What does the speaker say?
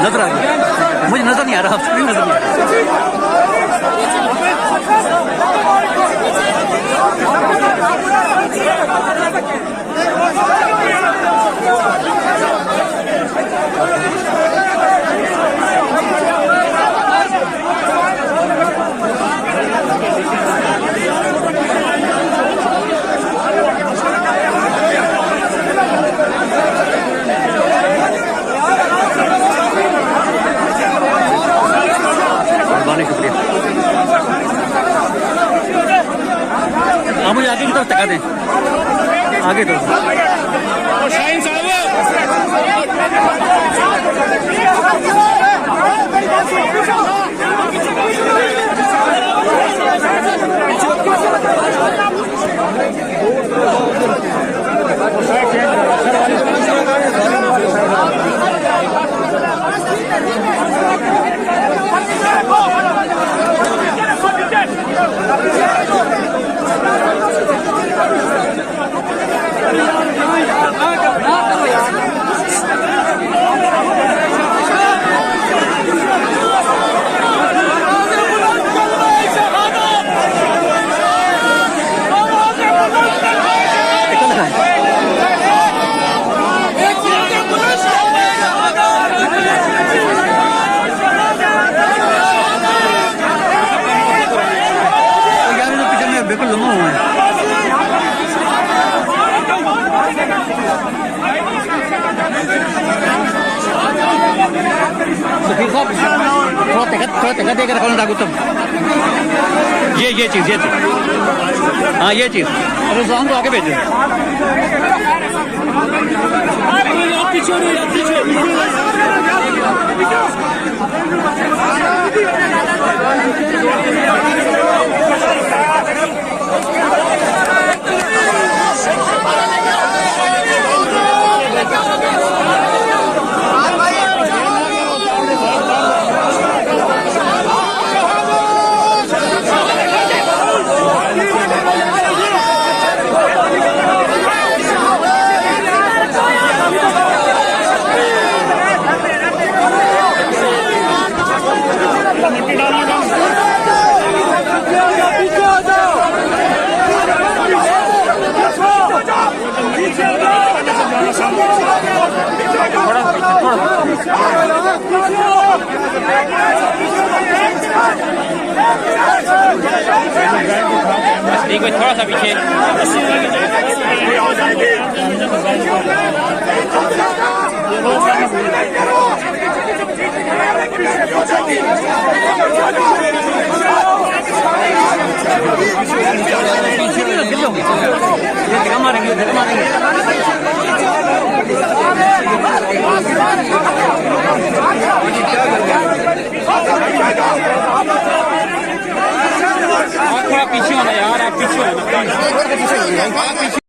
नजर आ गया, मुझे नजर नहीं आ रहा, स्क्रीन नजर नहीं आ शुक्रिया। हाँ मुझे आगे की तरफ टका दें, आगे तो बिल्कुल लंबा हुआ है। सफीर साहब थोड़ा तक देकर रखो ना तुम। ये चीज हाँ ये चीज अरे सामान को आगे भेजो। एक बार थोड़ा सा पीछे थोड़ा पीछे होना यार, आप पीछे होना।